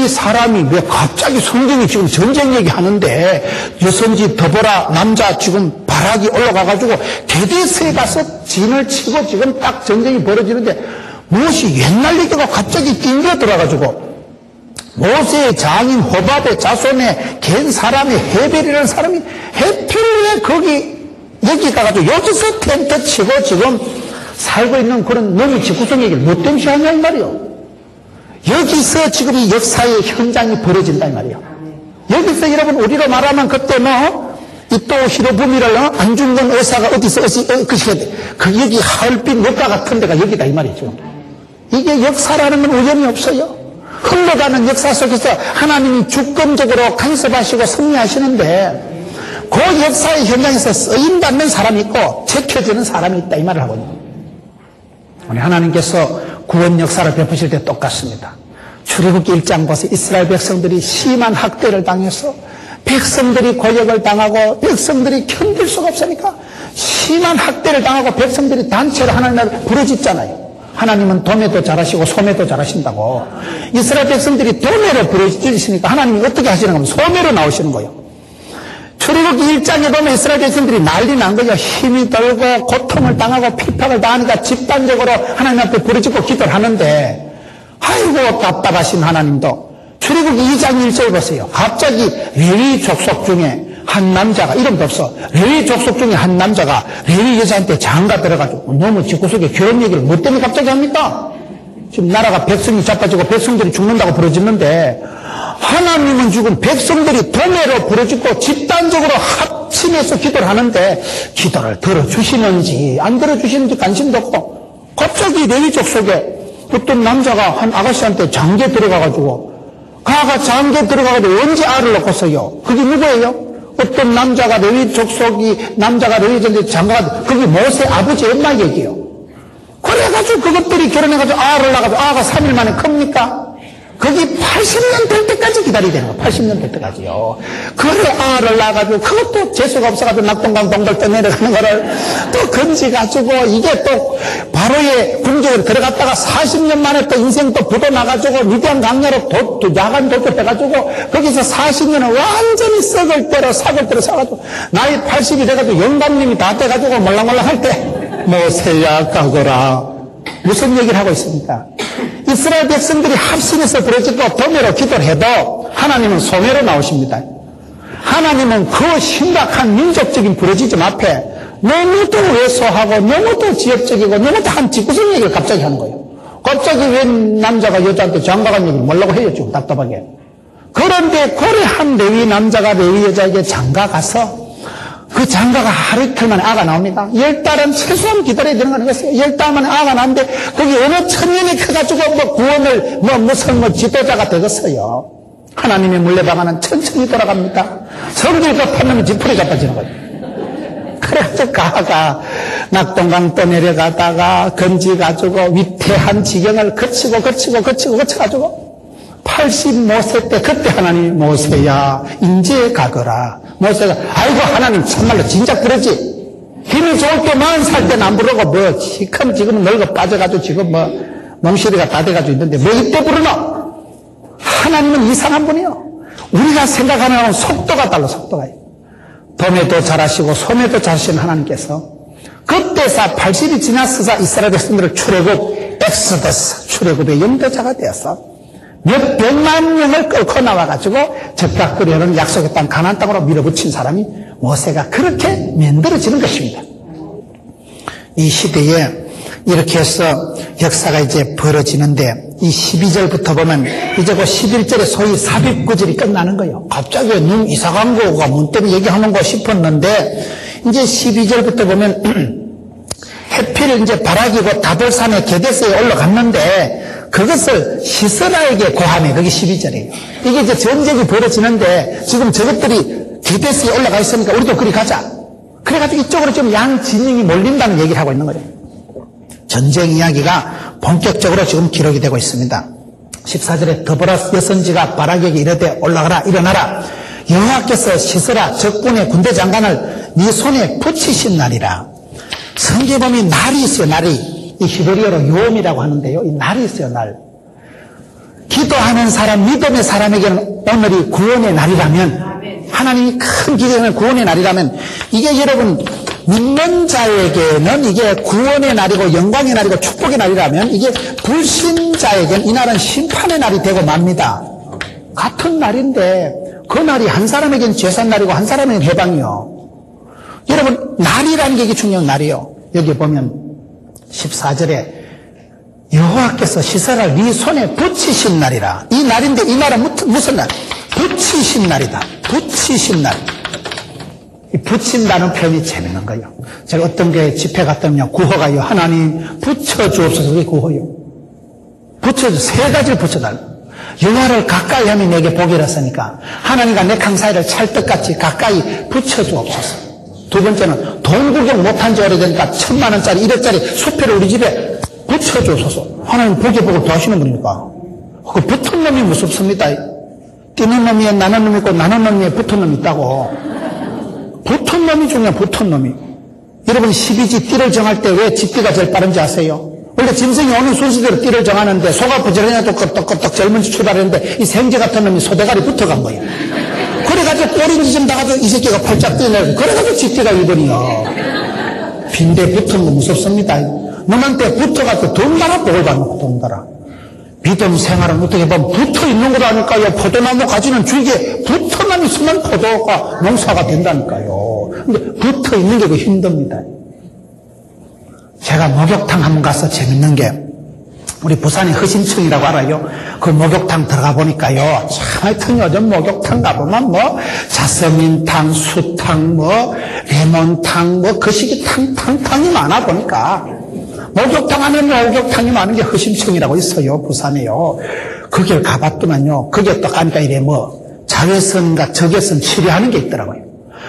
이 사람이 왜 갑자기 성경이 지금 전쟁 얘기하는데 여선지 더보라 남자 지금 바락이 올라가가지고 게데스에 가서 진을 치고 지금 딱 전쟁이 벌어지는데 무엇이 옛날 얘기가 갑자기 낑겨 들어가지고 모세의 장인 호밥의 자손의 겐 사람이 헤벨이라는 사람이 해필에 거기 여기 가가지고 여기서 텐트 치고 지금 살고 있는 그런 놈이 지구성 얘기를 못 땜시하냐 이 말이요. 여기서 지금 이 역사의 현장이 벌어진다 이 말이요. 여기서 여러분 우리로 말하면 그때 이또 히로부미를 안중근 의사가 어디서 여기 하얼빈 역가 같은 데가 여기다 이 말이죠. 이게 역사라는 건 우연이 없어요. 흘러가는 역사 속에서 하나님이 주권적으로 간섭하시고 섭리하시는데 그 역사의 현장에서 쓰임받는 사람이 있고 제켜지는 사람이 있다 이 말을 하거든요. 우리 하나님께서 구원 역사를 베푸실 때 똑같습니다. 출애굽기 1장 보세요. 이스라엘 백성들이 심한 학대를 당해서 백성들이 고역을 당하고 백성들이 견딜 수가 없으니까 심한 학대를 당하고 백성들이 단체로 하나님 나라를 부르짖잖아요. 하나님은 도매도 잘하시고 소매도 잘하신다고. 이스라엘 백성들이 도매로 부르짖으시니까 하나님이 어떻게 하시는 겁니까? 소매로 나오시는 거예요. 출애굽기 1장에 보면 이스라엘 백성들이 난리 난 거죠. 힘이 들고 고통을 당하고 핍박을 당하니까 집단적으로 하나님 앞에 부르짖고 기도를 하는데 아이고 답답하신 하나님도 출애굽기 2장 1절 보세요. 갑자기 레위 족속 중에 한 남자가 이름도 없어. 레위 족속 중에 한 남자가 레위 여자한테 장가 들어가지고 너무 집구석에 결혼 얘기를 뭐 때문에 갑자기 합니까? 지금 나라가 백성이 자빠지고 백성들이 죽는다고 부르짖는데 하나님은 지금 백성들이 도매로 부르짖고 집단적으로 합심해서 기도를 하는데 기도를 들어주시는지 안 들어주시는지 관심도 없고 갑자기 레위족 속에 어떤 남자가 한 아가씨한테 장계 들어가가지고 가가 장계 들어가가지고 언제 알을 낳고서요. 그게 누구예요? 어떤 남자가 레위족 속이 남자가 레위족인데 장가가 그게 모세 아버지 엄마 얘기예요. 그래가지고 그것들이 결혼해가지고 알을 낳아가지고 아가 3일 만에 큽니까? 거기 80년 될 때까지 기다려야 되는 거야. 80년 될 때까지요. 그래 알을 낳아가지고 그것도 재수가 없어가지고 낙동강 동굴 떠 내려가는 거를 또 건지가지고 이게 또 바로의 궁정으로 들어갔다가 40년 만에 또 인생 또 부도나가지고 미디안 강야로 야간 도쿄돼가지고 거기서 40년을 완전히 썩을 대로 사글 대로 사가지고 나이 80이 돼가지고 영감님이 다 돼가지고 몰랑몰랑 할 때 모세야 가거라. 무슨 얘기를 하고 있습니까? 이스라엘 백성들이 합심해서 부르짖고 도매로 기도를 해도 하나님은 소매로 나오십니다. 하나님은 그 심각한 민족적인 부르짖음 앞에 너무도 왜소하고 너무도 지역적이고 너무도 한 집구석 얘기를 갑자기 하는 거예요. 갑자기 웬 남자가 여자한테 장가간 얘기를 뭐라고 해요 좀 답답하게. 그런데 고래 한 레위 남자가 레위 여자에게 장가가서 그 장가가 하루 이틀 만에 아가 나옵니다. 10달은 최소한 기다려야 되는 거 아니겠어요? 10달 만에 아가 나오는데 거기 어느 천년이 커가지고 구원을 무슨 지도자가 되겠어요. 하나님의 물레방아는 천천히 돌아갑니다. 성질 급하면 지푸리 잡아지는 거예요. 그래서 가가 낙동강 또 내려가다가 건지가지고 위태한 지경을 거쳐가지고 85세 때 그때 하나님이 모세야 인제 가거라. 모세가 아이고 하나님 참말로 진작 부르지. 힘이 좋을 때 40살 때는 안 부르고 시큰 지금은 늙어 빠져가지고 지금 멍실이가 다 돼가지고 있는데 이때 부르노? 하나님은 이상한 분이요. 우리가 생각하는 속도가 달라 속도가. 도매도 잘하시고 소매도 잘하시는 하나님께서 그때서 80이 지났어서 이스라엘 백성들을 엑소더스 출애굽의 영도자가 되었어. 몇 백만 명을 끌고 나와가지고 적각거리는 약속의 땅 가나안 땅으로 밀어붙인 사람이 모세가 그렇게 만들어지는 것입니다. 이 시대에 이렇게 해서 역사가 이제 벌어지는데 이 12절부터 보면 이제 그 11절에 소위 삽입구절이 끝나는 거예요. 갑자기 님 이사간 거가 뭔 때문에 얘기하는 거 싶었는데 이제 12절부터 보면 해필 이제 바락이고 다볼산의 게데스에 올라갔는데 그것을 시스라에게 고하네. 그게 12절이에요. 이게 이제 전쟁이 벌어지는데 지금 저것들이 게데스에 올라가 있으니까 우리도 그리 가자. 그래가지고 이쪽으로 좀 양진영이 몰린다는 얘기를 하고 있는 거예요. 전쟁 이야기가 본격적으로 지금 기록이 되고 있습니다. 14절에 더보라 여선지가 바락에게 이르되 올라가라 일어나라. 여호와께서 시스라 적군의 군대 장관을 네 손에 붙이신 날이라. 성경에 보면 날이 있어요. 날이. 이 히브리어로 요음이라고 하는데요. 이 날이 있어요. 날. 기도하는 사람, 믿음의 사람에게는 오늘이 구원의 날이라면, 하나님이 큰 기대하는 구원의 날이라면, 이게 여러분 믿는 자에게는 이게 구원의 날이고 영광의 날이고 축복의 날이라면, 이게 불신자에게는 이 날은 심판의 날이 되고 맙니다. 같은 날인데 그 날이 한 사람에게는 제산 날이고 한 사람에게는 해방이요. 여러분, 날이라는 게 이게 중요한 날이요. 여기 보면 14절에 여호와께서 시사를 네 손에 붙이신 날이라. 이 날인데 이 날은 무슨 날? 붙이신 날이다. 붙이신 날. 이 붙인다는 표현이 재밌는 거예요. 제가 어떤 게 집회 갔더니요, 구호가요, 하나님 붙여주옵소서. 그게 구호요. 세 가지를 붙여달라. 여호와를 가까이 하면 내게 복이 있으니까 하나님과 내 강사이를 찰떡같이 가까이 붙여주옵소서. 두 번째는 돈 구경 못한 지 오래되니까 1000만원짜리 1억짜리 수표를 우리 집에 붙여주옵소서. 하나님 복이 복을 더하시는 분이니까. 그 붙은 놈이 무섭습니다. 뛰는 놈이 나는 놈이 있고 나는 놈이 붙은 놈이 있다고. 붙은 놈이 중요해. 붙은 놈이. 여러분 12지 띠를 정할 때 왜 집띠가 제일 빠른지 아세요? 원래 짐승이 오는 순서대로 띠를 정하는데 소가 부지런해도 끄떡끄떡 젊은지 출발했는데 이 생쥐 같은 놈이 소대가리 붙어간 거예요. 그래가지고 꼬리인지 좀 나가지고 이 새끼가 팔짝 뛰어내고 그래가지고 집띠가 일본이요. 빈대 붙은 거 무섭습니다. 너한테 붙어가지고 덩달아 복을 받는 거 덩달아. 믿음 생활은 어떻게 보면 붙어 있는 거라니까요. 포도나무 가지는 줄기에 붙어만 있으면 포도가 농사가 된다니까요. 근데 붙어 있는 게 그 힘듭니다. 제가 목욕탕 한번 가서 재밌는 게, 우리 부산에 허심층이라고 알아요? 그 목욕탕 들어가 보니까요, 참 하여튼 요즘 목욕탕 가보면 뭐 자스민탕, 수탕, 뭐 레몬탕, 뭐 거시기 탕이 많아 보니까 목욕탕 하면 목욕탕이 많은 게 허심층이라고 있어요, 부산에요. 거길 가봤더만요, 거기에 또 가니까 이래 뭐 자외선과 적외선 치료하는 게 있더라고요.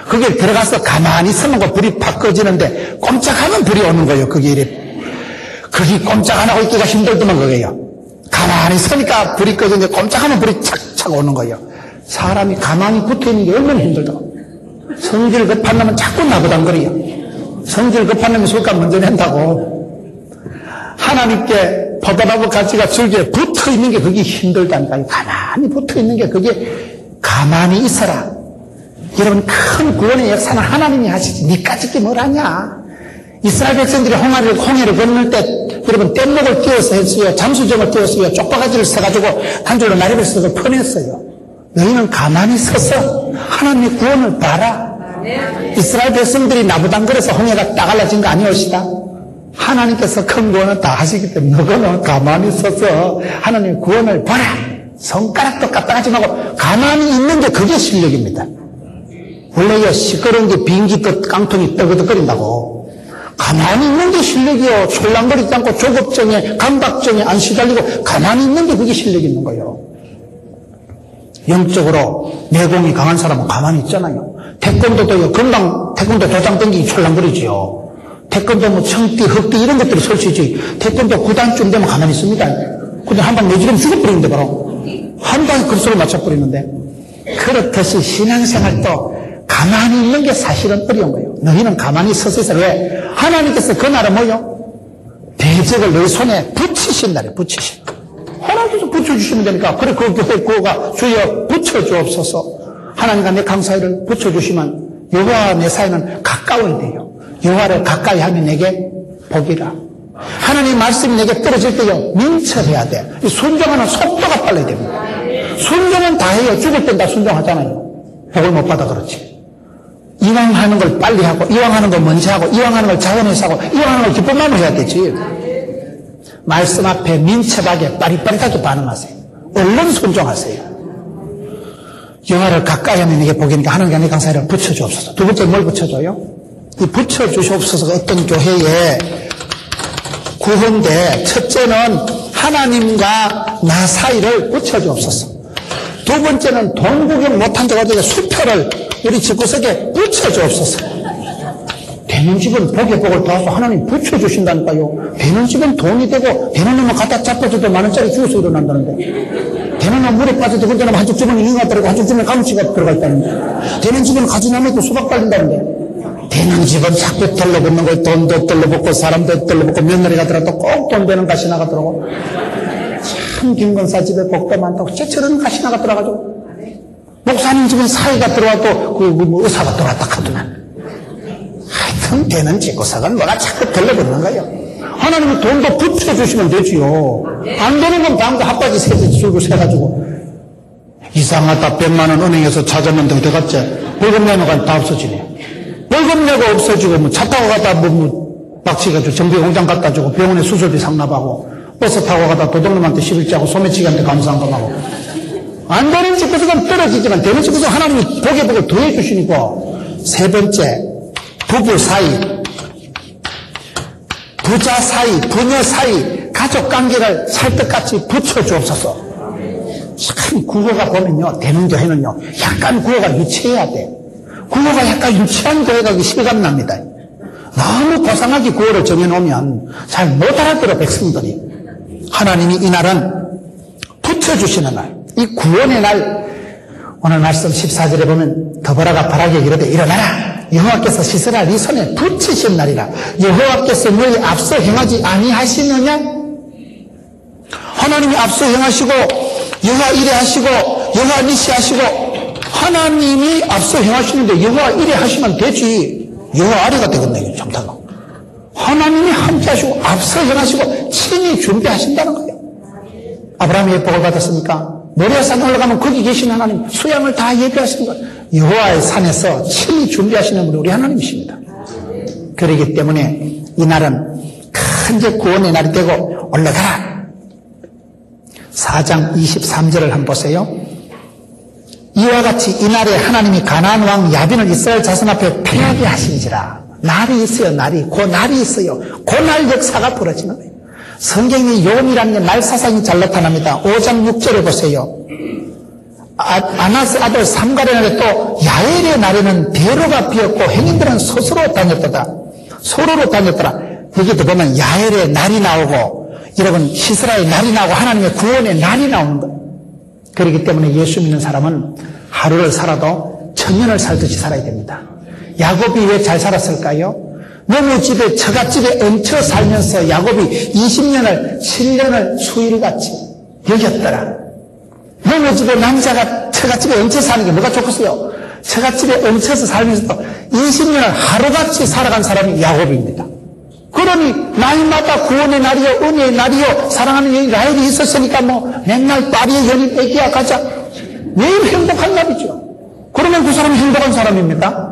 거기에 들어가서 가만히 있으면 그 불이 팍 꺼지는데 꼼짝하면 불이 오는 거예요. 거기 이래. 거기 꼼짝 안 하고 있기가 힘들더만 거기에요. 가만히 서니까 불이 꺼지는데 꼼짝하면 불이 착착 오는 거예요. 사람이 가만히 붙어있는 게 얼마나 힘들다고. 성질 급한 놈은 자꾸 나보단 그래요. 성질 급한 놈이 술값 먼저 낸다고. 하나님께 포도나무 가지가 줄기에 붙어있는 게 그게 힘들다니까요. 가만히 붙어있는 게 그게 가만히 있어라. 여러분, 큰 구원의 역사는 하나님이 하시지 니까짓 게 뭘 하냐. 이스라엘 백성들이 홍해를 건널 때 여러분 뗏목을 띄워서 했어요. 잠수정을 띄웠어요. 쪽바가지를 써가지고 한 줄로 나리를 써서 퍼냈어요. 너희는 가만히 서서 하나님의 구원을 봐라. 이스라엘 백성들이 나부당거려서 홍해가 따갈라진 거 아니옵시다. 하나님께서 큰 구원을 다 하시기 때문에 너희는 가만히 서서 하나님의 구원을 봐라. 손가락도 까딱하지 말고 가만히 있는 게 그게 실력입니다. 원래요, 시끄러운 게 빙기떡 깡통이 떠그덕거린다고. 가만히 있는 게 실력이요. 솔랑거리지 않고 조급정에, 감각정에 안 시달리고 가만히 있는 게 그게 실력이 있는 거예요. 영적으로 내공이 강한 사람은 가만히 있잖아요. 태권도도요, 금방 태권도 도장 땡기기 솔랑거리지요. 태권도 뭐 청띠, 흑띠 이런 것들이 설치지. 태권도 9단쯤 되면 가만히 있습니다. 근데 한 방 내지르면 죽어버리는데 바로. 한 방에 급소를 맞춰버리는데. 그렇듯이 신앙생활도 가만히 있는 게 사실은 어려운 거예요. 너희는 가만히 서서 있어. 왜? 하나님께서 그날은 뭐요? 대적을 너희 손에 붙이신 날에 붙이신. 하나님께서 붙여주시면 되니까. 그래, 그 교회 구호가 주여 붙여주옵소서. 하나님과 내 강사이를 붙여주시면 여호와 내 사이는 가까워야 돼요. 여호와를 가까이 하면 내게 복이라. 하나님 말씀이 내게 떨어질 때요, 민첩해야 돼. 순종하는 속도가 빨라야 됩니다. 순종은 다 해요. 죽을 땐 다 순종하잖아요. 복을 못 받아 그렇지. 이왕 하는 걸 빨리 하고, 이왕 하는 걸 먼저 하고, 이왕 하는 걸 자원해서 하고, 이왕 하는 걸 기쁜 마음으로 해야 되지. 말씀 앞에 민첩하게 빠릿빠릿하게 반응하세요. 얼른 순종하세요. 여호와를 가까이 하면 이게 복이니까 하나님과 내 강사이를 붙여주옵소서. 두 번째 뭘 붙여줘요? 이 붙여주시옵소서가 어떤 교회의 구호인데, 첫째는 하나님과 나 사이를 붙여주옵소서. 두 번째는 돈 구경 못한 적 어디에 수표를 우리 집구석에 붙여주옵소서. 되는 집은 복에 복을 더해서 하나님 붙여주신다니까요. 되는 집은 돈이 되고, 되는 놈은 갖다 잡아줘도 만원짜리 주워서 일어난다는데, 되는 놈 물에 빠져도 그때 놈 한쪽 주머니 잉어 들어가고 한쪽 주머니 가무치가 들어가 있다는데, 되는 집은 가지나무에도 수박 발린다는데, 되는 집은 자꾸 떨러붙는 걸 돈도 떨러붙고 사람도 떨러붙고 며느리가 들어도 꼭 돈 되는 가시 나가더라고. 참 김건사 집에 복도 많다고 저런 가시나가 들어가지고 목사님 집에 사이가 들어와도 뭐 의사가 들어왔다 하더만. 하여튼 되는 집구석은 뭐가 자꾸 들러붙는 거예요. 하나님이 돈도 붙여주시면 되지요. 안 되는 건 방금 핫바지 줄고 세가지고 이상하다 100만 원 은행에서 찾았는데 어디 갔지? 월급 내놓으니까 다 없어지네. 월급 내고 없어지고 뭐 차 타고 가다 뭐 막치가지고 정비공장 갖다 주고 병원에 수술비 상납하고 버스 타고 가다 도둑놈한테 시빌자고 소매치기한테 감상금하고 안 되는 집구석은 떨어지지만 되는 집구석 하나님이 복에 더해 주시니까. 세 번째, 부부 사이, 부자 사이, 부녀 사이, 가족 관계를 찰떡같이 붙여주옵소서. 참 구호가 보면요, 되는 교회는요, 약간 구호가 유치해야 돼. 구호가 약간 유치한 교회가 실감납니다. 너무 고상하게 구호를 정해놓으면 잘 못 알아들어 백성들이. 하나님이 이 날은 붙여주시는 날, 이 구원의 날. 오늘 말씀 14절에 보면 더보라가 바라게 이르되 일어나라, 여호와께서 시스라 네 손에 붙이신 날이라. 여호와께서 너희 앞서 행하지 아니하시느냐? 하나님이 앞서 행하시고 여호와 이래 하시고 여호와 니시 하시고 하나님이 앞서 행하시는데 여호와 이래 하시면 되지. 여호와 아래가 되겠네. 참다가 하나님이 함께 하시고 앞서 행하시고 친히 준비하신다는 거예요. 아브라함이 복을 받았습니까? 모리아산 올라가면 거기 계신 하나님 수양을 다 예비하시는 거예요. 여호와의 산에서 친히 준비하시는 분이 우리 하나님이십니다. 그렇기 때문에 이 날은 큰 구원의 날이 되고 올라가라. 4장 23절을 한번 보세요. 이와 같이 이 날에 하나님이 가나안 왕 야빈을 이스라엘 자손 앞에 패하게 하신지라. 날이 있어요. 날이. 그 날이 있어요. 그 날 역사가 벌어지는 거예요. 성경의 요음이라는 게 날 사상이 잘 나타납니다. 5장 6절에 보세요. 아나스 아들 삼갈의 날에 또 야엘의 날에는 대로가 비었고 행인들은 스스로 다녔더라. 소로로 다녔더라. 여기도 보면 야엘의 날이 나오고 여러분 시스라의 날이 나오고 하나님의 구원의 날이 나오는 거예요. 그렇기 때문에 예수 믿는 사람은 하루를 살아도 천년을 살듯이 살아야 됩니다. 야곱이 왜 잘 살았을까요? 너무 집에 처갓집에 얹혀 살면서 야곱이 20년을 7년을 수일같이 여겼더라. 너무 집에 남자가 처갓집에 얹혀 사는 게 뭐가 좋겠어요? 처갓집에 얹혀서 살면서도 20년을 하루같이 살아간 사람이 야곱입니다. 그러니 날마다 구원의 날이요 은혜의 날이요 사랑하는 여인 라헬이 있었으니까 뭐 맨날 파리의 연인 애기야 가자 매일 행복한 날이죠. 그러면 그 사람이 행복한 사람입니까?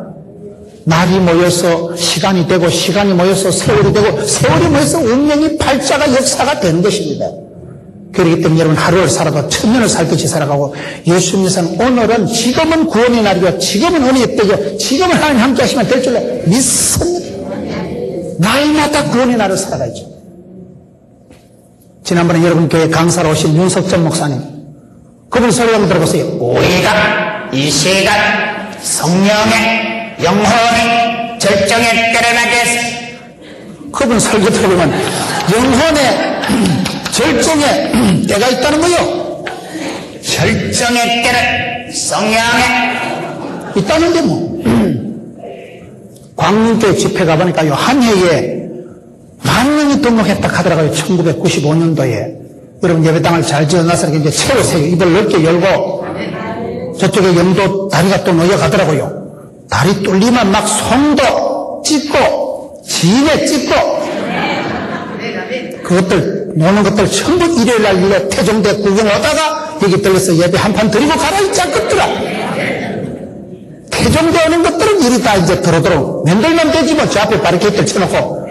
날이 모여서 시간이 되고 시간이 모여서 세월이 되고 세월이 모여서 운명이 팔자가 역사가 되는 것입니다. 그렇기 때문에 여러분 하루를 살아도 천년을 살듯이 살아가고 예수 믿는 사람 오늘은 지금은 구원의 날이고 지금은 은혜의 때죠. 지금은 하나님 함께 하시면 될 줄로 믿습니다. 날마다 구원의 날을 살아가야죠. 지난번에 여러분 교회 강사로 오신 윤석전 목사님 그분 소리 한번 들어보세요. 우리가 이 시간 성령의 영혼의 절정에 때려나겠어. 그분 설교 들어보면 영혼의 절정에 때가 있다는 거요. 절정의 때를 성령에 있다는데 뭐. 광문교회 집회 가보니까요 한 해에 10,000명이 등록했다 하더라고요. 1995년도에. 여러분 예배당을 잘 지어놔서 이제 채우세요. 입을 넓게 열고 저쪽에 영도 다리가 또 놓여가더라고요. 다리 뚫리면 막 손도 찢고 지네 찢고 그것들 노는 것들 전부 일요일날 일로 태종대 구경 오다가 여기 들려서 예배 한 판 드리고 가라 있지 않겠더라. 태종대 오는 것들은 일이 다 이제 들어도록 맨들면 되지 뭐. 저 앞에 바리케이트를 쳐놓고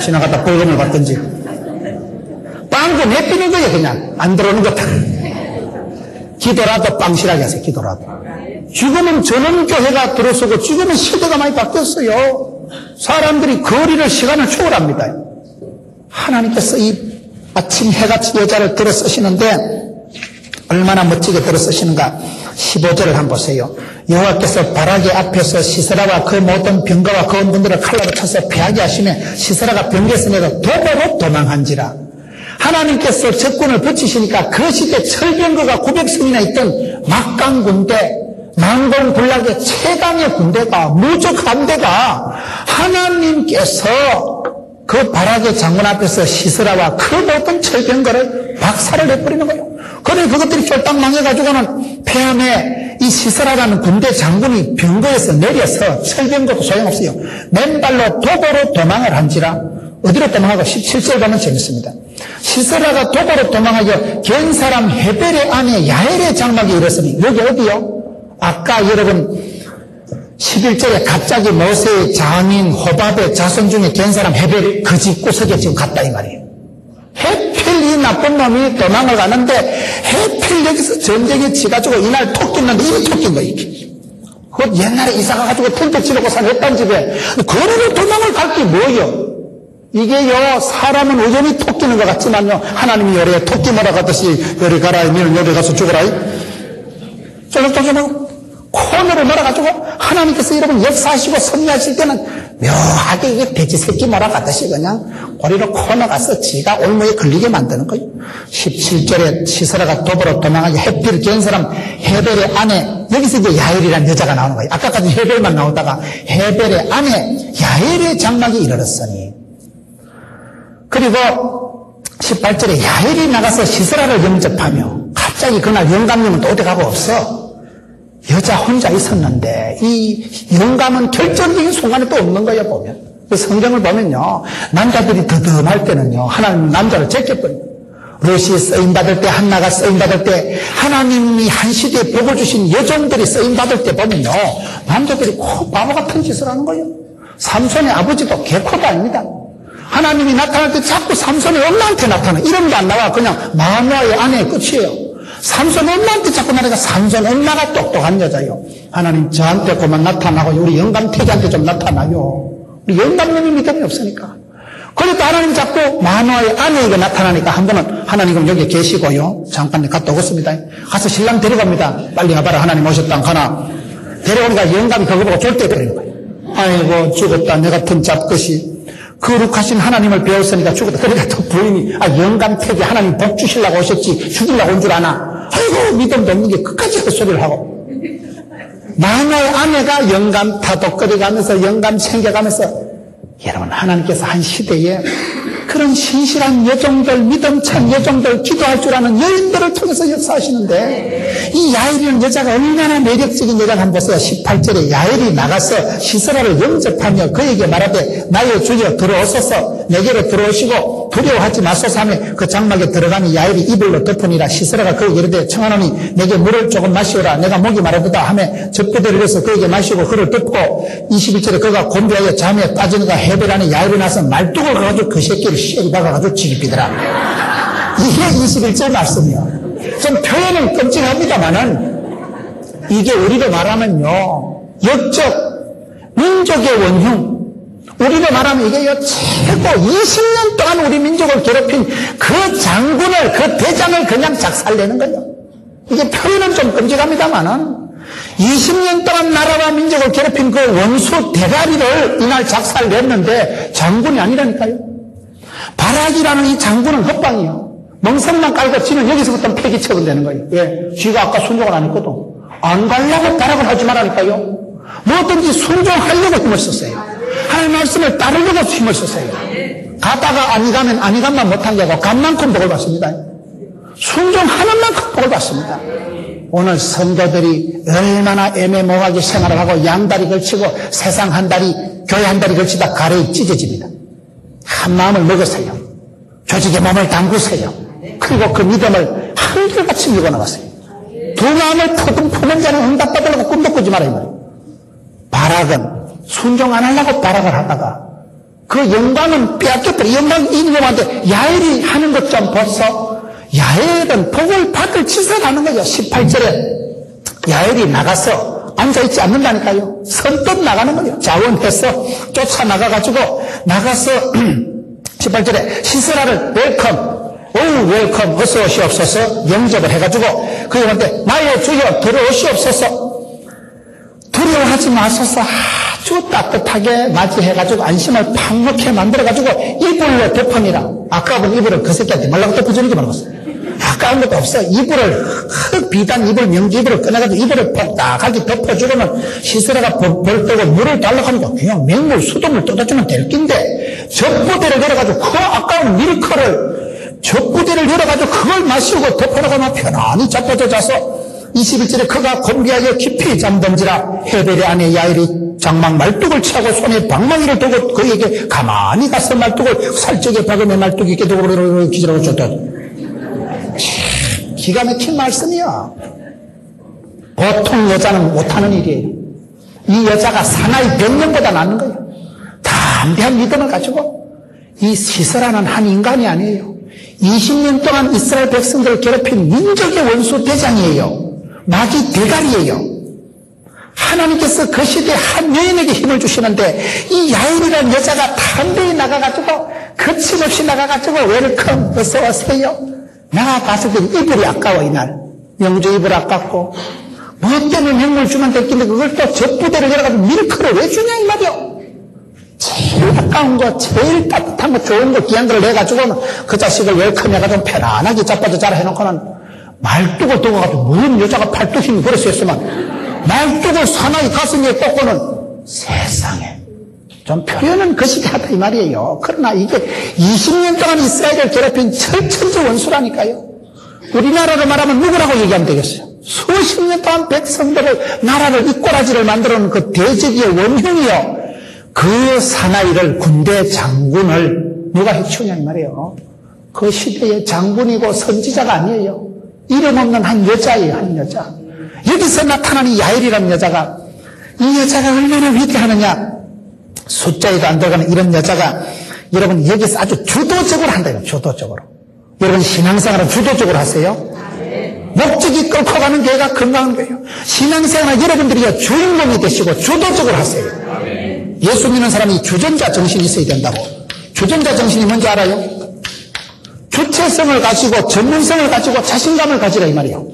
지나가다 벌금을 받든지 빵꾸 내피는 거예요. 그냥 안 들어오는 것 다. 기도라도 빵실하게 하세요. 기도라도. 지금은 전원교회가 들어서고 지금은 시대가 많이 바뀌었어요. 사람들이 거리를 시간을 초월합니다. 하나님께서 이 아침 해같이 여자를 들어 쓰시는데 얼마나 멋지게 들어 쓰시는가. 15절을 한번 보세요. 여호와께서 바라기 앞에서 시스라와 그 모든 병거와 그 원군들을 칼라로 쳐서 패하게 하시며 시스라가 병거에서 내가 도보로 도망한지라. 하나님께서 적군을 붙이시니까 그 시대 철병거가 900성이나 있던 막강 군대, 망공군락의 최강의 군대가, 무적 함대가 하나님께서 그 바락의 장군 앞에서 시스라와 그 모든 철병거를 박살을 내버리는 거예요. 그래 그것들이 쫄딱 망해가지고는 폐암에 이 시스라라는 군대 장군이 병거에서 내려서 철병거도 소용없어요. 맨발로 도보로 도망을 한지라. 어디로 도망하고 17절 보면 재밌습니다. 시스라가 도보로 도망하여 겐 사람 헤벨의 아내 야엘의 장막에 이르렀으니 여기 어디요? 아까 여러분 11절에 갑자기 모세의 장인 호밥의 자손 중에 겐 사람 헤벨이 그 집 구석에 지금 갔다 이 말이에요. 해필 이 나쁜 놈이 도망을 가는데 해필 여기서 전쟁에 지가지고 이날 토끼는데 이미 토끼인 거예요. 그 옛날에 이사 가가지고 텐트 치르고 산 햇반 집에 거리로 도망을 갈 게 뭐예요? 이게요, 사람은 의견이 토끼는 것 같지만요, 하나님이 요래 토끼 몰아가듯이 요리 가라, 니는 요리 가서 죽어라. 쫄쫄쫄쫄 코너를 몰아가지고 하나님께서 여러분 역사하시고 섭리하실 때는 묘하게 이게 돼지 새끼 몰아가듯이 그냥 고리로 코너 가서 지가 올무에 걸리게 만드는 거예요. 17절에 시스라가 도보로 도망하게 해필 겐 사람 헤벨의 아내, 여기서 이제 야엘이라는 여자가 나오는 거예요. 아까까지 헤벨만 나오다가 헤벨의 아내 야엘의 장막에 이르렀으니, 그리고 18절에 야엘이 나가서 시스라를 영접하며, 갑자기 그날 영감님은 또 어디 가고 없어. 여자 혼자 있었는데 이 영감은 결정적인 순간에 또 없는 거예요. 보면 성경을 보면요, 남자들이 더듬할 때는요 하나님 남자를 제껴버려요. 롯이 쓰임받을 때, 한나가 쓰임받을 때, 하나님이 한 시대에 복을 주신 여종들이 쓰임받을 때 보면요 남자들이 꼭 바보 같은 짓을 하는 거예요. 삼손의 아버지도 개코도 아닙니다. 하나님이 나타날 때 자꾸 삼손의 엄마한테 나타나. 이름도 안 나와. 그냥 마누아의 아내의 끝이에요. 삼손 엄마한테 자꾸 나니까 삼손 엄마가 똑똑한 여자요. 하나님 저한테 그만 나타나고 우리 영감태기한테 좀 나타나요. 우리 영감님이 믿음이 없으니까. 그래도 하나님 자꾸 마누아의 아내에게 나타나니까 한 번은 하나님 그럼 여기 계시고요, 잠깐 갔다 오겠습니다. 가서 신랑 데려갑니다. 빨리 가봐라. 하나님 오셨다 안 가나. 데려오니까 영감이 그거 보고 쫄대버리는 거예요. 아이고 죽었다. 내 같은 잡것이 거룩하신 하나님을 배웠으니까 죽었다. 그러니까 또 부인이 영감태기 하나님 복 주시려고 오셨지 죽이려고 온 줄 아나. 아이고 믿음도 없는 게 끝까지 헛소리를 하고, 마누아의 아내가 영감 타독거려가면서 영감 챙겨가면서, 여러분 하나님께서 한 시대에 그런 신실한 여종들, 믿음찬 여종들, 기도할 줄 아는 여인들을 통해서 역사하시는데, 이 야엘이라는 여자가 얼마나 매력적인 여자가 한번 보세요. 18절에 야엘이 나가서 시스라를 영접하며 그에게 말하되 나의 주여 들어오소서, 내게로 들어오시고 두려워하지 마소서 하며 그 장막에 들어가니 야엘이 이불로 덮으니라. 시스라가 그에게 이르되 청하노니 내게 물을 조금 마시오라. 내가 목이 마르도다 하며 젖배대를 해서 그에게 마시고 그를 덮고, 21절에 그가 곤비하여 잠에 빠지니까 헤벨 안에 야엘이 나서 말뚝을 가지고 그 새끼를 시리 박아가지고 지기피더라. 이게 21절 말씀이요. 좀 표현은 끔찍합니다만은 이게 우리로 말하면요 역적 민족의 원흉, 우리로 말하면 이게요 최고 20년 동안 우리 민족을 괴롭힌 그 장군을, 그 대장을 그냥 작살내는 거예요. 이게 표현은 좀 끔찍합니다만은 20년 동안 나라와 민족을 괴롭힌 그 원수 대가리를 이날 작살냈는데 장군이 아니라니까요. 바락이라는 이 장군은 헛방이요. 멍석만 깔고 지는 여기서부터 폐기 처분되는 거예요. 왜? 쥐가 아까 순종을 안 했거든. 안 가려고 바락을 하지 말라니까요. 뭐든지 순종하려고 힘을 썼어요. 하나님 말씀을 따르려고 힘을 썼어요. 가다가 아니 가면 아니 감만 못한 게 아니고 감만큼 복을 받습니다. 순종하는 만큼 복을 받습니다. 오늘 성도들이 얼마나 애매모호하게 생활을 하고 양다리 걸치고 세상 한 다리, 교회 한 다리 걸치다 가래에 찢어집니다. 한 마음을 먹으세요. 조직에 몸을 담그세요. 그리고 그 믿음을 한결같이 밀고 나갔어요. 두 마음을 푸는 자는 응답받으려고 꿈도 꾸지 말아요. 말이에요. 바락은 순종 안 하려고 바락을 하다가 그 영광은 빼앗겼더니 영광 이놈한테 야엘이 하는 것 좀 보소. 야엘은 복을 받을 짓을 하는 거죠. 18절에 야엘이 나가서 앉아있지 않는다니까요. 선뜻 나가는 거예요. 자원해서 쫓아나가가지고 나가서 18절에 시스라를 웰컴 어서 오시옵소서 영접을 해가지고 그분한테 나의 주여 들어오시옵소서, 두려워하지 마소서 아주 따뜻하게 맞이해가지고 안심을 팍 넣게 만들어가지고 이불로 덮으니라. 아까 본 이불을 그 새끼한테 말라고 덮어주는 게 말았어요. 아까운 것도 없어. 이불을, 비단 이불, 명지이불을 꺼내가지고 이불을 퍽딱하게 덮어주고는 시스라가 벌 뜨고 물을 달라고 그냥 맹물, 수돗물 떠다주면 될 낀데, 젖부대를 열어가지고 그 아까운 밀크를 젖부대를 열어가지고 그걸 마시고 덮어놓고 편안히 자빠져 자서 21절에 그가 곤비하여 깊이 잠든지라 헤벨의 아내 야일이 장막 말뚝을 차고 손에 방망이를 두고 그에게 가만히 가서 말뚝을 살적에 박으며 말뚝이 깨두고 기절하고 줬다. 기가 막힌 말씀이야. 보통 여자는 못하는 일이에요. 이 여자가 사나이 100년보다 낫는 거예요. 담대한 믿음을 가지고 이 시스라는 한 인간이 아니에요. 20년 동안 이스라엘 백성들을 괴롭힌 민족의 원수 대장이에요. 마귀 대가리예요. 하나님께서 그 시대에 한 여인에게 힘을 주시는데 이 야일이라는 여자가 담대히 나가가지고 거침없이 나가가지고 웰컴 어서 오세요. 내가 봤을 때 이불이 아까워. 이날 영주 이불 아깝고 뭐 때문에 맹물 주면 됐길래 그걸 또 젖부대를 열어가지고 밀크를 왜 주냐 이 말이요. 제일 아까운 거, 제일 따뜻한 거, 좋은 거, 귀한 걸 내가지고는 그 자식을 웰컴 해가지고 편안하게 자빠져 자라 해놓고는 말뚝을 두고가지고 무슨 여자가 팔뚝 힘이 그랬었으면 말뚝을 사나이 가슴에 꽂고는 세상에 좀 표현은 거시기하다 이 말이에요. 그러나 이게 20년 동안 이스라엘을 괴롭힌 철천지 원수라니까요. 우리나라로 말하면 누구라고 얘기하면 되겠어요. 수십 년 동안 백성들을 나라를 이꼬라지를 만들어놓은 그 대적의 원흉이요. 그 사나이를 군대 장군을 누가 해치우냐 이 말이에요. 그 시대의 장군이고 선지자가 아니에요. 이름 없는 한 여자예요. 한 여자. 여기서 나타나는 야일이라는 여자가 이 여자가 얼마나 위대하느냐. 숫자에도 안 들어가는 이런 여자가 여러분 여기서 아주 주도적으로 한다. 주도적으로. 여러분 신앙생활은 주도적으로 하세요. 목적이 끌고 가는 교회가 건강한 거예요. 신앙생활은 여러분들이 주인공이 되시고 주도적으로 하세요. 예수 믿는 사람이 주전자 정신이 있어야 된다고. 주전자 정신이 뭔지 알아요? 주체성을 가지고 전문성을 가지고 자신감을 가지라 이 말이에요.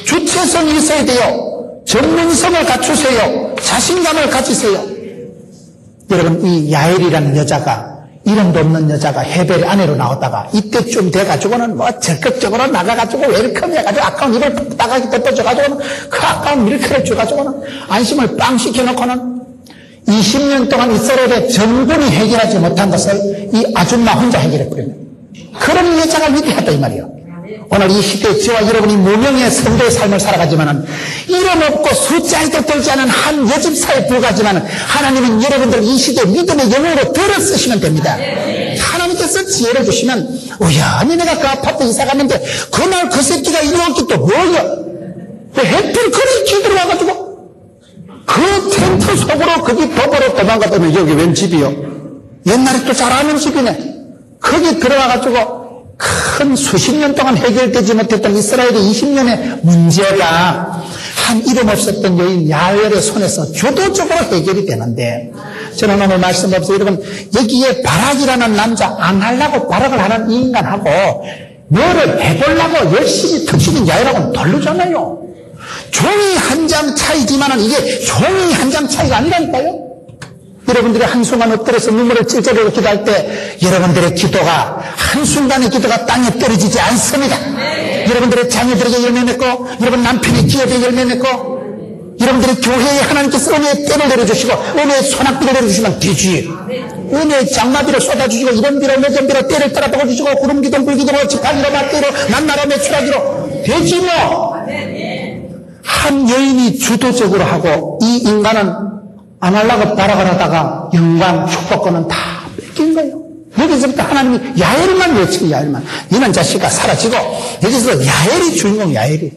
주체성이 있어야 돼요. 전문성을 갖추세요. 자신감을 가지세요. 여러분 이 야엘이라는 여자가 이름도 없는 여자가 헤벨의 아내로 나왔다가 이때쯤 돼가지고는 뭐 적극적으로 나가가지고 웰컴 해가지고 아까운 입을 따가기 덮어줘가지고는 그 아까운 밀크를 줘가지고는 안심을 빵 시켜놓고는 20년 동안 이스라엘의 정군이 해결하지 못한 것을 이 아줌마 혼자 해결해버립니다. 그런 여자가 위대하다 이 말이에요. 오늘 이 시대에 저와 여러분이 무명의 선대의 삶을 살아가지만은 이름 없고 숫자에도 들지 않은 한 여집사에 불과하지만은 하나님은 여러분들 이 시대에 믿음의 영으로 들어 쓰시면 됩니다. 하나님께서 지혜를 주시면 우연히 내가 그 아파트 이사 갔는데 그날 그 새끼가 이루었기 또 뭐야? 해필 그리 기들어와가지고 그 텐트 속으로 거기 도보로 도망갔더니 여기 웬 집이요? 옛날에 또 잘 아는 집이네. 거기 들어와가지고 큰 수십 년 동안 해결되지 못했던 이스라엘의 20년의 문제가 한 이름 없었던 여인 야엘의 손에서 주도적으로 해결이 되는데 저는 오늘 말씀드려서 여러분 여기에 바락이라는 남자 안 하려고 바락을 하는 이 인간하고 뭐를 해보려고 열심히 턱시는 야엘하고는 다르잖아요. 종이 한 장 차이지만은 이게 종이 한 장 차이가 아니라니까요. 여러분들이 한순간 엎드려서 눈물을 찔찔하고 기도할 때 여러분들의 기도가 한순간의 기도가 땅에 떨어지지 않습니다. 여러분들의 자녀들에게 열매 맺고 여러분 남편의 기업에 열매 맺고 여러분들의 교회에 하나님께서 은혜의 때를 내려주시고 은혜의 소낙비를 내려주시면 되지. 은혜의 장마비를 쏟아주시고 이런 비로 매전 비로 때를 따라 먹어주시고 구름기둥 불기둥으로 지팡이로 맞대로 만나로 매출하기로 되지 뭐. 한 여인이 주도적으로 하고 이 인간은 안 하려고 발악을 하다가 영광, 축복권은 다 뺏긴 거예요. 여기서부터 하나님이 야엘만 외치고 야엘만. 이런 자식아 사라지고 여기서 야엘이 주인공 야엘이.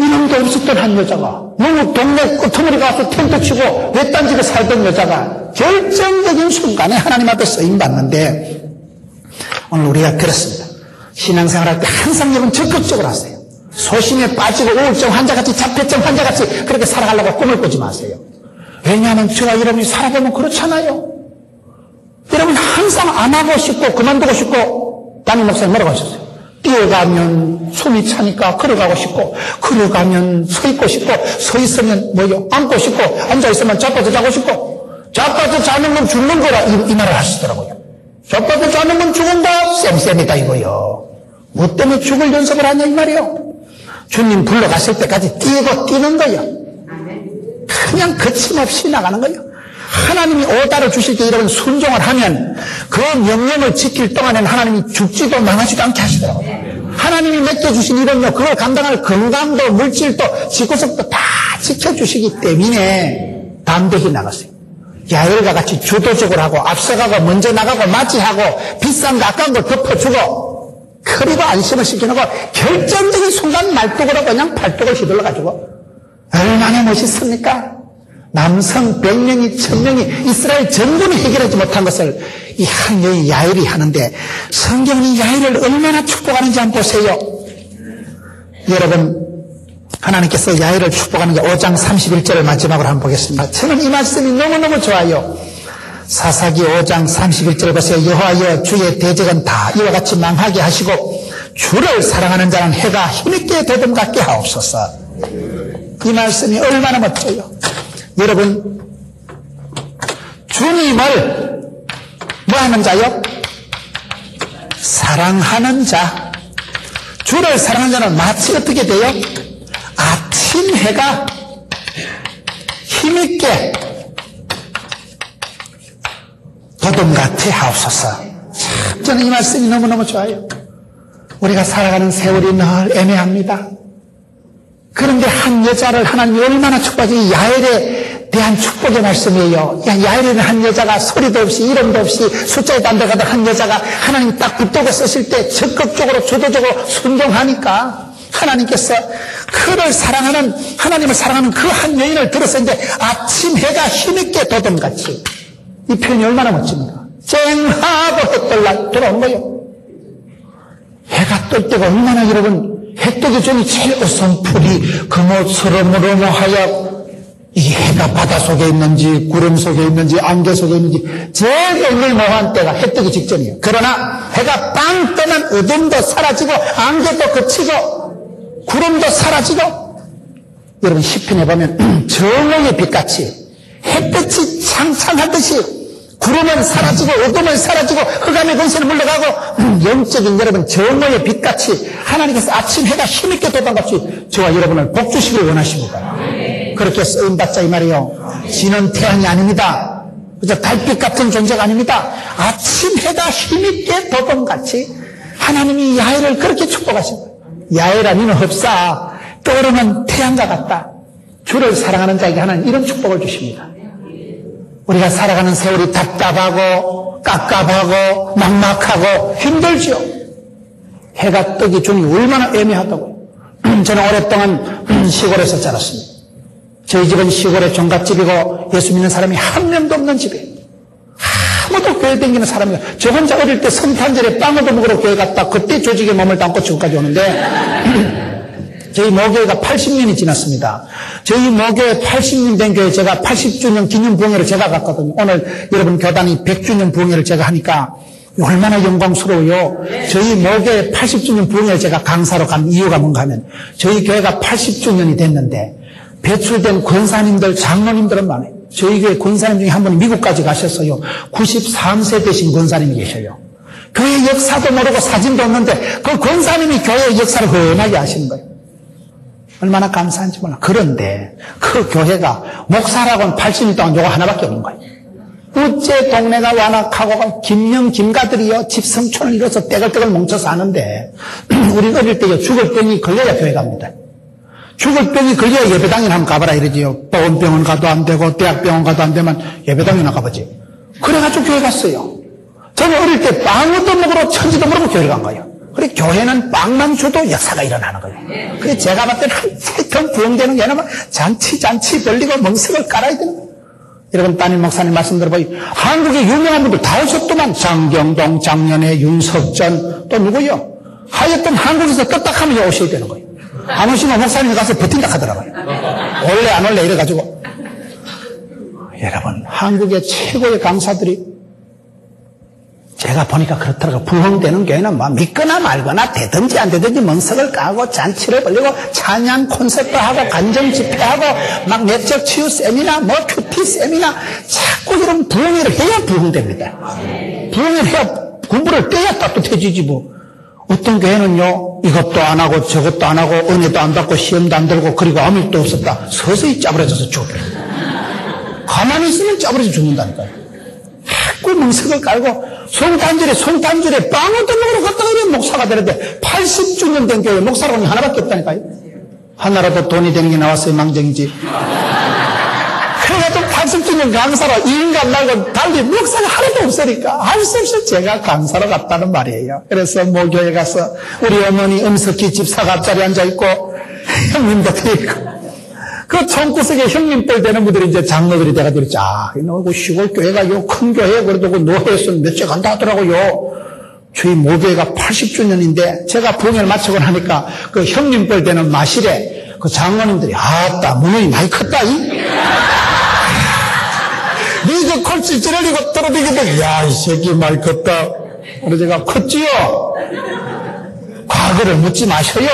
이놈도 없었던 한 여자가 너무 동네 끄트머리 가서 텐트 치고 외딴 집에 살던 여자가 결정적인 순간에 하나님 앞에 쓰임받는데 오늘 우리가 그렇습니다. 신앙생활할 때 항상 여러분 적극적으로 하세요. 소심에 빠지고 우울증 환자같이 자폐증 환자같이 그렇게 살아가려고 꿈을 꾸지 마세요. 왜냐하면 저와 여러분이 살아보면 그렇잖아요. 여러분 항상 안 하고 싶고 그만두고 싶고 담임 목사님 뭐라고 하셨어요? 뛰어가면 숨이 차니까 걸어가고 싶고 걸어가면 서 있고 싶고 서 있으면 뭐요? 앉고 싶고 앉아있으면 자빠져 자고 싶고 자빠져 자는 건 죽는 거라 이 말을 하시더라고요. 자빠져 자는 건 죽은다 쌤쌤이다 이거요. 뭐 때문에 죽을 연습을 하냐 이 말이요. 주님 불러가실 때까지 뛰고 뛰는 거예요. 그냥 거침없이 나가는 거예요. 하나님이 오다를 주실 때 여러분 순종을 하면 그 명령을 지킬 동안에는 하나님이 죽지도 망하지도 않게 하시더라고요. 하나님이 맡겨주신 이런요, 그걸 감당할 건강도 물질도 지구석도 다 지켜주시기 때문에 담대히 나갔어요. 야엘과 같이 주도적으로 하고 앞서가고 먼저 나가고 맞이하고 비싼 거 아까운 걸 덮어주고 그리고 안심을 시켜놓고 결정적인 순간 말뚝으로 그냥 팔뚝을 휘둘러가지고 얼마나 멋있습니까? 남성 100명이 1000명이 이스라엘 전군이 해결하지 못한 것을 이 한 여인 야엘이 하는데 성경이 야엘을 얼마나 축복하는지 한번 보세요. 여러분 하나님께서 야엘을 축복하는 게 5장 31절을 마지막으로 한번 보겠습니다. 저는 이 말씀이 너무너무 좋아요. 사사기 5장 31절 보세요. 여호와여 주의 대적은 다 이와 같이 망하게 하시고 주를 사랑하는 자는 해가 힘있게 되듬같게 하옵소서. 이 말씀이 얼마나 멋져요. 여러분 주님을 뭐하는 자요? 사랑하는 자. 주를 사랑하는 자는 마치 어떻게 돼요? 아침 해가 힘있게 도둠같이 하옵소서. 참 저는 이 말씀이 너무너무 좋아요. 우리가 살아가는 세월이 늘 애매합니다. 그런데 한 여자를 하나님이 얼마나 축복하지. 야엘에 대한 축복의 말씀이에요. 야엘이라는 한 여자가 소리도 없이 이름도 없이 숫자에 담백하던 한 여자가 하나님 딱 붙들고 쓰실 때 적극적으로 주도적으로 순종하니까 하나님께서 그를 사랑하는 하나님을 사랑하는 그 한 여인을 들었었는데 아침 해가 힘있게 도둠같이. 이 표현이 얼마나 멋집니까? 쨍하고 해뜰 돌아온 거예요. 해가 뜰 때가 얼마나 여러분 해 뜨기 전이 제일 어선풀이 금옷스러무로 하여 이 해가 바다 속에 있는지 구름 속에 있는지 안개 속에 있는지 제일 얼밀모호한 때가 해 뜨기 직전이에요. 그러나 해가 빵 뜨면 어둠도 사라지고 안개도 그치고 구름도 사라지고 여러분 시편에 보면 정오의 빛같이 햇빛이 창창하듯이 구름은 사라지고 어둠은 사라지고 흑암의 권세는 물러가고 영적인 여러분 정오의 빛같이 하나님께서 아침 해가 힘있게 도담같이 저와 여러분을 복주시길 원하십니다. 그렇게 쓰임받자 이 말이에요. 지는 태양이 아닙니다. 그저 달빛 같은 존재가 아닙니다. 아침 해가 힘있게 도담같이 하나님이 야엘을 그렇게 축복하신 거예요. 야엘아 니는 흡사 떠오르는 태양과 같다. 주를 사랑하는 자에게 하나님 이런 축복을 주십니다. 우리가 살아가는 세월이 답답하고 깝깝하고 막막하고 힘들죠. 해가 뜨기 전이 얼마나 애매하다고요. 저는 오랫동안 시골에서 자랐습니다. 저희 집은 시골의 종갓집이고 예수 믿는 사람이 한 명도 없는 집이에요. 아무도 교회 다니는 사람이에요. 저 혼자 어릴 때 성탄절에 빵 얻어먹으러 교회 갔다 그때 조직에 몸을 담고 지금까지 오는데 저희 모교회가 80년이 지났습니다. 저희 모교회 80년 된 교회 제가 80주년 기념 부흥회를 제가 갔거든요. 오늘 여러분 교단이 100주년 부흥회를 제가 하니까 얼마나 영광스러워요. 저희 모교회 80주년 부흥회를 제가 강사로 간 이유가 뭔가 하면 저희 교회가 80주년이 됐는데 배출된 권사님들, 장로님들은 많아요. 저희 교회 권사님 중에 한 분이 미국까지 가셨어요. 93세 되신 권사님이 계셔요. 교회 역사도 모르고 사진도 없는데 그 권사님이 교회의 역사를 훤하게 하시는 거예요. 얼마나 감사한지 몰라. 그런데 그 교회가 목사라고는 80년 동안 요거 하나밖에 없는 거예요. 어째 동네가 완악하고 김영 김가들이요 집성촌을 이뤄서 떼글떼글 뭉쳐서 하는데 우리 어릴 때요 죽을 병이 걸려야 교회 갑니다. 죽을 병이 걸려야 예배당이나 한번 가봐라 이러지요. 보건병원 가도 안 되고 대학병원 가도 안 되면 예배당이나 가보지. 그래가지고 교회 갔어요. 저는 어릴 때 빵도 먹으러 천지도 모르고 교회를 간 거예요. 그래 교회는 빵만 줘도 역사가 일어나는 거예요. 그래 제가 봤을 때는 한 세턴 부흥되는 게 아니라 잔치 벌리고 멍석을 깔아야 되는 거예요. 여러분 따님 목사님 말씀 들어봐요. 한국에 유명한 분들 다 오셨더만 장경동, 장년회, 윤석전 또 누구요? 하여튼 한국에서 떴딱하면 오셔야 되는 거예요. 안 오시면 목사님이 가서 버틴다 하더라고요. 올래 안 올래 이래가지고 여러분 한국의 최고의 강사들이 제가 보니까 그렇더라고요. 부흥되는 교회는 뭐 믿거나 말거나 되든지 안 되든지 멍석을 까고 잔치를 벌리고 찬양 콘서트 하고 간정 집회하고 막 내적 치유 세미나 뭐 큐티 세미나 자꾸 이런 부흥회를 해야 부흥됩니다. 부흥회를 해야 공부를 떼야 따뜻해지지 뭐. 어떤 교회는요, 이것도 안 하고 저것도 안 하고 은혜도 안 받고 시험도 안 들고 그리고 아무 일도 없었다. 서서히 짜부러져서 죽어요. 가만히 있으면 짜부러져 죽는다니까요. 자꾸 멍석을 깔고 성탄절에 빵을 떠먹으러 갔다가 이런 목사가 되는데 80주년 된 교회 목사라고는 하나밖에 없다니까요. 하나라도 돈이 되는 게 나왔어요. 망정이지. 그래가지고 80주년 강사로 인간 말고 달리 목사가 하나도 없으니까 할 수 없이 제가 강사로 갔다는 말이에요. 그래서 모교에 가서 우리 어머니 음석희 집사가 앞자리에 앉아있고 형님도 있고 그 총구석에 형님뻘 되는 분들이 이제 장로들이 돼가지고 그 시골 교회가 요 큰 교회 그래도 그 노회에서 몇째 간다 하더라고요. 저희 모교회가 80주년인데 제가 부흥회를 마치고 나니까 그 형님뻘 되는 마실에 그 장로님들이 아따 문이 많이 컸다 니그 콜치 찌르리고 떨어지는데 야 이 새끼 많이 컸다. 그래서 제가 컸지요. 과거를 묻지 마셔요.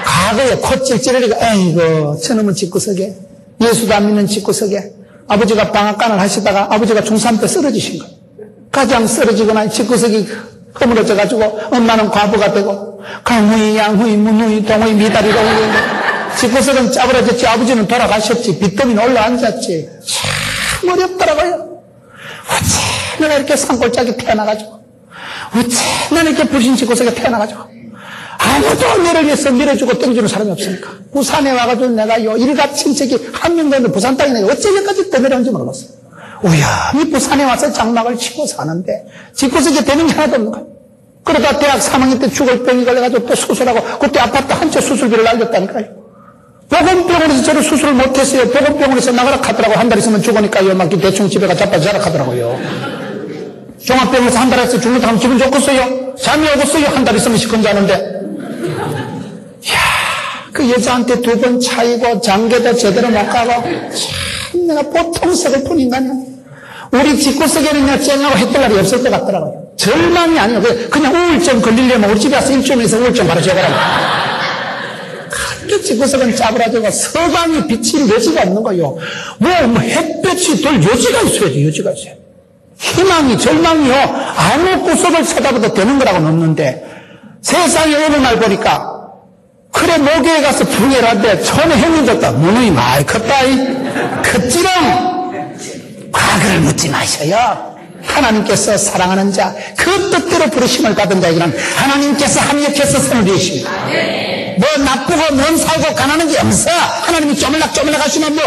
과거에 콧질 찌르리고 에이고 저놈은 집구석에 예수도 안 믿는 집구석에 아버지가 방앗간을 하시다가 아버지가 중3 때 쓰러지신 거예요. 가장 쓰러지거나 집구석이 허물어져 가지고 엄마는 과부가 되고 강후이 양후이 문후이 동후이 미다리가 오는데 집구석은 짜부러졌지 아버지는 돌아가셨지 빚더미는 올라앉았지. 참 어렵더라고요. 어째 내가 이렇게 산골짜기 태어나가지고 어째 내가 이렇게 부신 집구석에 태어나가지고 아무도 내를 위해서 밀어주고 땡주는 사람이 없으니까 부산에 와가지고 내가 일가 친척이 한 명도 없는데 부산 땅에 내가 어째 여기까지 떠내려온지 몰랐어요. 우연히 부산에 와서 장막을 치고 사는데 집구석에 되는 게 하나도 없는 거예요. 그러다 대학 3학년 때 죽을 병이 걸려가지고 또 수술하고 그때 아파트 한 채 수술비를 날렸다니까요. 보건병원에서 저를 수술을 못했어요. 보건병원에서 나가라 하더라고. 한 달 있으면 죽으니까요. 막 대충 집에 가 자빠져 자라 하더라고요. 종합병원에서 한 달 있어 죽는다 하면 기분 좋겠어요? 잠이 오겠어요? 한 달 있으면 시큰 자는데. 이야, 그 여자한테 2번 차이고 장계도 제대로 못 가고 참 내가 보통 서글픈 인간이야. 우리 집구석에는요 쨍하고 했던 날이 없을 것 같더라고요. 절망이 아니에요. 그냥 우울증 걸리려면 우리 집에 와서 일주일에서 우울증 바로 제거라고. 그렇게 집구석은 짜부라지고 서강이 비칠 여지가 없는 거예요. 뭐 햇볕이 돌 여지가 있어야지. 여지가 있어요. 희망이 절망이요 아무 구석을 쳐다봐도 되는 거라고는 없는데 세상에 어느 날 보니까 그래 모교에 가서 부흥회를 하는데 처음에 형님들도 문이 많이 컸다 컸지롱. 과거를 묻지 마셔요. 하나님께서 사랑하는 자 그 뜻대로 부르심을 받은 자에게는 하나님께서 합력해서 선을 이루십니다. 뭐 나쁘고 몸 살고 가난한 게 없어. 하나님이 쪼물락쪼물락 하시면 뭐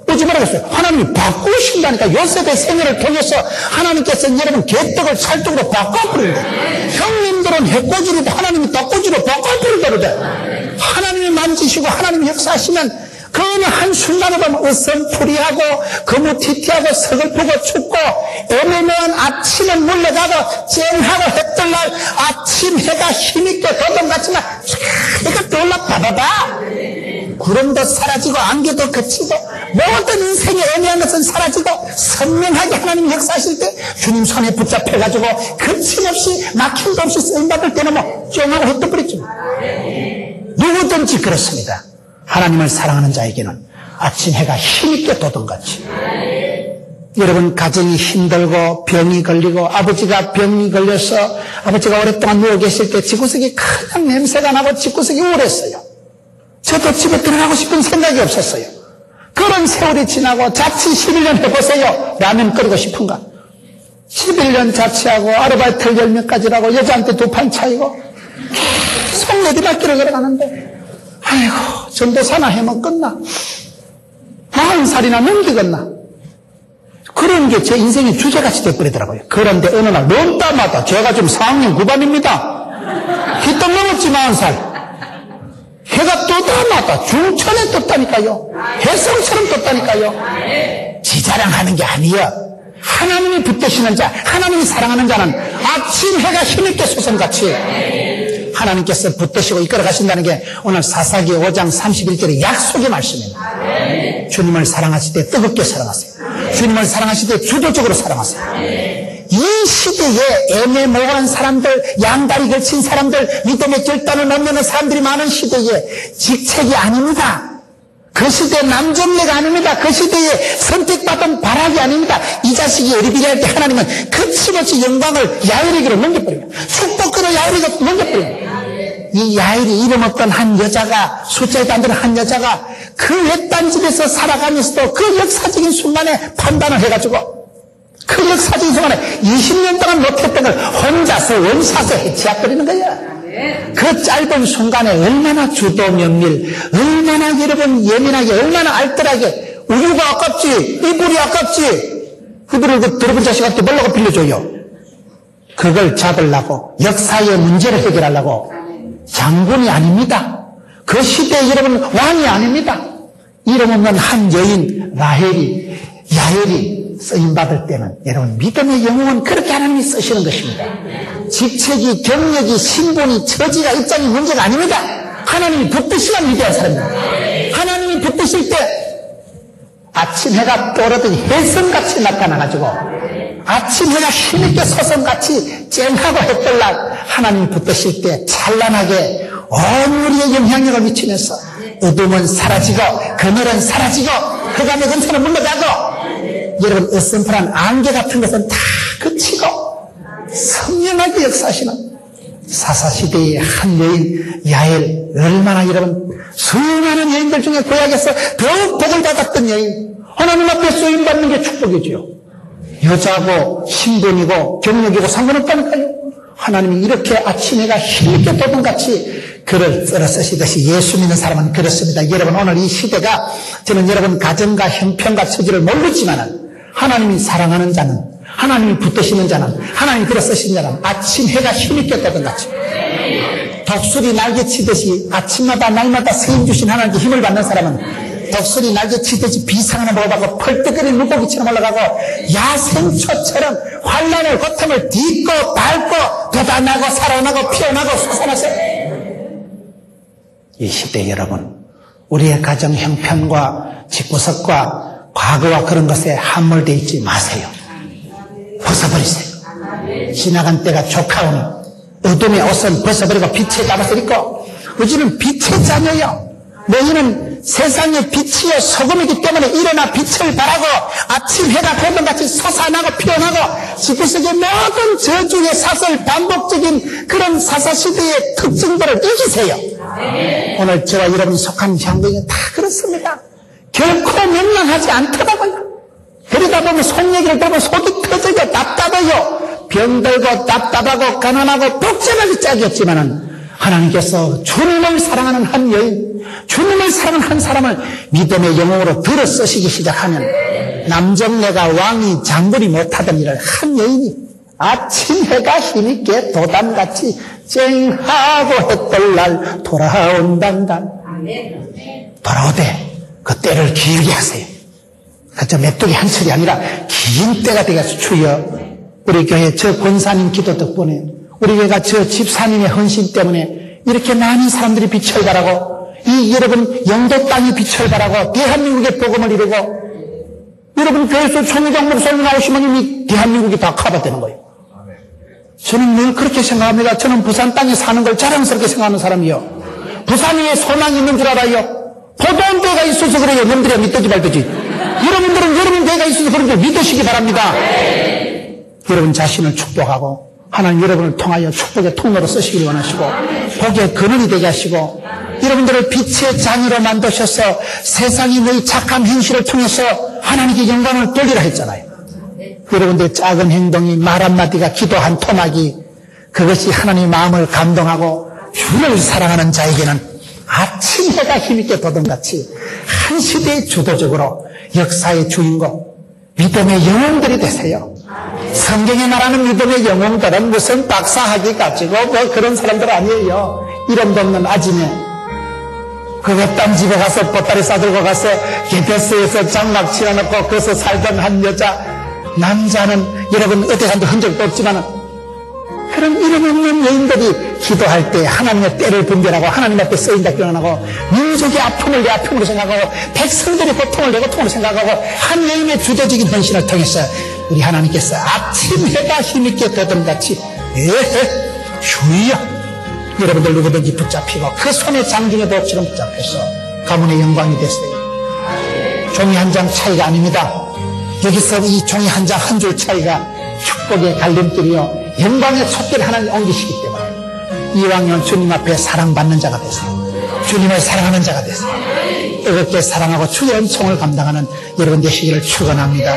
오지 말아겠어요. 하나님이 바꾸신다니까. 요셉의 생애를 통해서 하나님께서는 여러분 개떡을 찰떡으로 바꿔버린다. 형님들은 해꼬지로 하나님이 덕꼬지로 바꿔버린다. 하나님이 만지시고 하나님이 역사하시면 그 어느 한순간에 보면 으슴풀이하고 거무튀튀하고 서글프고 춥고 애매모한 아침은 물러가고 쨍하고 해뜰 날 아침 해가 힘있게 도동같지만 촤 떠올라 바바바 구름도 사라지고 안개도 그치고 모든 인생의 애매한 것은 사라지고 선명하게 하나님 역사하실 때 주님 손에 붙잡혀가지고 거침없이 막힘도 없이 쓰임받을 때는 뭐 쫑하고 흩어버렸죠. 누구든지 그렇습니다. 하나님을 사랑하는 자에게는 아침 해가 힘있게 도던같이. 여러분 가정이 힘들고 병이 걸리고 아버지가 병이 걸려서 아버지가 오랫동안 누워 계실 때 집구석이 그냥 냄새가 나고 집구석이 우울했어요. 저도 집에 들어가고 싶은 생각이 없었어요. 그런 세월이 지나고 자취 11년 해보세요. 라면 끓이고 싶은가? 11년 자취하고 아르바이트를 10몇 가지라고 여자한테 2판 차이고 계속 내리막길을 걸어가는데 아이고 전도사나 해면 끝나. 40살이나 넘기겠나. 그런 게 제 인생의 주제같이 돼버리더라고요. 그런데 어느 날 넘다마다 제가 지금 4학년 9반입니다. 휘떡 넘었지 40살. 해가 뜨다마다 중천에 떴다니까요. 혜성처럼 떴다니까요. 지자랑하는 게 아니에요. 하나님이 붙드시는 자, 하나님이 사랑하는 자는 아침 해가 힘있게 솟음같이 하나님께서 붙드시고 이끌어 가신다는 게 오늘 사사기 5장 31절의 약속의 말씀입니다. 주님을 사랑하실 때 뜨겁게 사랑하세요. 주님을 사랑하실 때 주도적으로 사랑하세요. 이 시대에 애매모호한 사람들, 양다리 걸친 사람들, 믿음의 결단을 넘는 사람들이 많은 시대에 직책이 아닙니다. 그 시대 남정네가 아닙니다. 그 시대에 선택받은 바락이 아닙니다. 이 자식이 어리비리할 때 하나님은 거침없이 영광을 야엘에게로 넘겨버립니다. 축복으로 야엘에게 넘겨버립니다. 이 야엘이 이름 없던 한 여자가, 숫자에도 안 되는 한 여자가 그 외딴 집에서 살아가면서도 그 역사적인 순간에 판단을 해가지고 그 역사적인 순간에 20년 동안 못했던 걸 혼자서 원샷에 해치워버리는 거야. 그 짧은 순간에 얼마나 주도 면밀, 얼마나 여러분 예민하게, 얼마나 알뜰하게, 우유가 아깝지, 이불이 아깝지, 그들을 그 더러운 자식한테 뭐라고 빌려줘요? 그걸 잡으려고, 역사의 문제를 해결하려고 장군이 아닙니다. 그 시대에 여러분 왕이 아닙니다. 이름 없는 한 여인 야엘이 쓰임받을 때는 여러분 믿음의 영웅은 그렇게 하나님이 쓰시는 것입니다. 직책이, 경력이, 신분이, 처지가, 입장이 문제가 아닙니다. 하나님이 붙드시면 위대한 사람입니다. 하나님이 붙드실 때 아침 해가 떠오르더니 혜성같이 나타나가지고 아침 해가 힘있게 서성같이 쨍하고 햇벌날 하나님이 붙드실 때 찬란하게 온 우리의 영향력을 미치면서 어둠은 사라지고 그늘은 사라지고 흑암의 근처는 물러가고 여러분 어슴푸른 안개 같은 것은 다 그치고 선명하게 역사하시는 사사시대의 한 여인 야엘, 얼마나 여러분 수많은 여인들 중에 구약에서 더욱 복을 받았던 여인, 하나님 앞에 쓰임받는 게 축복이지요. 여자고 신분이고 경력이고 상관없다니까요. 하나님이 이렇게 아침해가 힘있게 돋은같이 글을 썰어 쓰시듯이 예수 믿는 사람은 그렇습니다. 여러분 오늘 이 시대가 저는 여러분 가정과 형편과 처지를 모르지만은 하나님이 사랑하는 자는, 하나님이 붙드시는 자는, 하나님이 글을 쓰시는 자는 아침 해가 힘있게 돋은같이 독수리 날개치듯이 아침마다 날마다 세임 주신 하나님께 힘을 받는 사람은 독수리 날개치듯이 비상하나 먹어가고 펄떡거리는 물고기처럼 올라가고 야생초처럼 환난을 고통을 딛고 밟고 돋아나고 살아나고 피어나고 솟아나서 이 시대 여러분 우리의 가정 형편과 집구석과 과거와 그런 것에 함몰되어 있지 마세요. 벗어버리세요. 지나간 때가 조카오니 어둠의 옷은 벗어버리고 빛의 잠옷을 입고 우리는 빛의 자녀요. 너희는 세상의 빛이요 소금이기 때문에 일어나 빛을 발하고 아침 해가 돋음같이 솟아나고 피어나고 집구석의 모든 저주의 사설 반복적인 그런 사사시대의 특징들을 이기세요. 오늘 저와 여러분이 속한 향경이 다 그렇습니다. 결코 명랑하지 않더라고요. 그러다 보면 속 얘기를 들으면 속이 터져요. 답답해요. 병들고 답답하고 가난하고 복잡하게 짝이었지만은 하나님께서 주님을 사랑하는 한 여인, 주님을 사랑하는 한 사람을 믿음의 영웅으로 들어 쓰시기 시작하면 남정네가 왕이 장군이 못하던 일을 한 여인이 아침 해가 힘있게 도담같이 쨍하고 햇벌날 돌아온단다. 돌아오되 그 때를 길게 하세요. 그저 메뚜기 한 철이 아니라 긴 때가 되겠어. 주여 우리 교회 저 권사님 기도 덕분에 우리 교회가 저 집사님의 헌신 때문에 이렇게 많은 사람들이 빛을 발하고 이 여러분 영도 땅이 빛을 발하고 대한민국의 복음을 이루고 여러분 교회에서 총장 목사님 나오시면 이미 대한민국이 다 커버되는 거예요. 저는 늘 그렇게 생각합니다. 저는 부산 땅에 사는 걸 자랑스럽게 생각하는 사람이요. 부산에 소망이 있는 줄 알아요. 보도원 대가 있어서 그래요. 놈들이 믿든지 말든지. 여러분들은 여러분 대가 있어서 그런 줄 믿으시기 바랍니다. 여러분 자신을 축복하고 하나님 여러분을 통하여 축복의 통로로 쓰시길 원하시고 복의 근원이 되게 하시고 여러분들을 빛의 장으로 만드셔서 세상이 너희 착한 행실을 통해서 하나님께 영광을 돌리라 했잖아요. 여러분들의 작은 행동이 말 한마디가 기도 한 토막이 그것이 하나님의 마음을 감동하고 주를 사랑하는 자에게는 아침 해가 힘있게 돋음같이 한 시대의 주도적으로 역사의 주인공 믿음의 영웅들이 되세요. 성경에 말하는 믿음의 영웅들은 무슨 박사학위 가지고 뭐 그런 사람들 아니에요. 이름도 없는 아지매 그 외딴 집에 가서 보따리 싸들고 가서 게베스에서 장막 치러놓고 거기서 살던 한 여자 남자는 여러분 어디 간도 흔적도 없지만 그런 이름 없는 여인들이 기도할 때 하나님의 때를 분별하고 하나님 앞에 쓰인다 깨어나고 민족의 아픔을 내 아픔으로 생각하고 백성들의 고통을 내 고통으로 생각하고 한 여인의 주도적인 헌신을 통해서 우리 하나님께서 아침 해가 힘있게 돋음같이 주여 여러분들 누구든지 붙잡히고 그 손에 장중의 도처럼 붙잡혀서 가문의 영광이 됐어요. 종이 한 장 차이가 아닙니다. 여기서 이 종이 한 장 한 줄 차이가 축복의 갈림길이요 영광의 촛대를 하나님 옮기시기 때문에 이왕이면 주님 앞에 사랑받는 자가 되세요. 주님을 사랑하는 자가 되세요. 뜨겁게 사랑하고 주의 은총을 감당하는 여러분 되시기를 축원합니다.